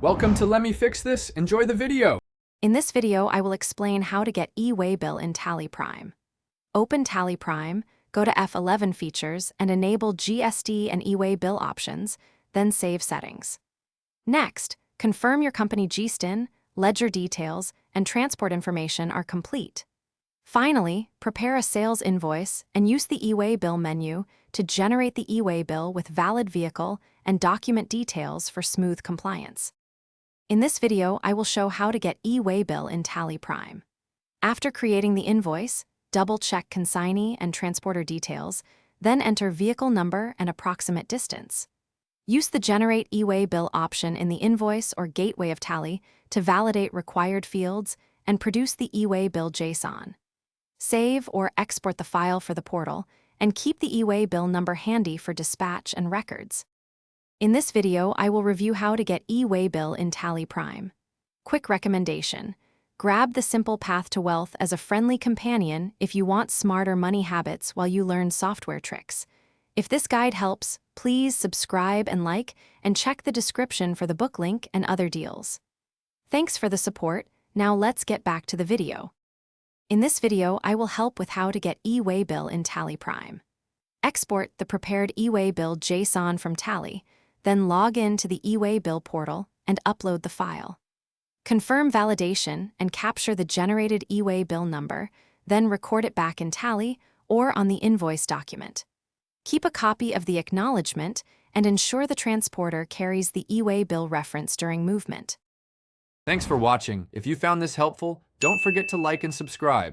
Welcome to Let Me Fix This. Enjoy the video. In this video, I will explain how to get eWaybill in Tally Prime. Open Tally Prime, go to F11 Features, and enable GST and eWaybill options, then save settings. Next, confirm your company GSTIN, ledger details, and transport information are complete. Finally, prepare a sales invoice and use the eWaybill menu to generate the eWaybill with valid vehicle and document details for smooth compliance. In this video, I will show how to get eWaybill in Tally Prime. After creating the invoice, double-check consignee and transporter details, then enter vehicle number and approximate distance. Use the Generate eWaybill option in the invoice or gateway of Tally to validate required fields and produce the eWaybill JSON. Save or export the file for the portal, and keep the eWaybill number handy for dispatch and records. In this video, I will review how to get eWaybill in Tally Prime. Quick recommendation: grab the simple path to wealth as a friendly companion if you want smarter money habits while you learn software tricks. If this guide helps, please subscribe and like, and check the description for the book link and other deals. Thanks for the support. Now let's get back to the video. In this video, I will help with how to get eWaybill in Tally Prime. Export the prepared eWaybill JSON from Tally, then log in to the eWaybill portal and upload the file. Confirm validation and capture the generated eWaybill number, then record it back in Tally or on the invoice document. Keep a copy of the acknowledgement and ensure the transporter carries the eWaybill reference during movement. Thanks for watching. If you found this helpful, don't forget to like and subscribe.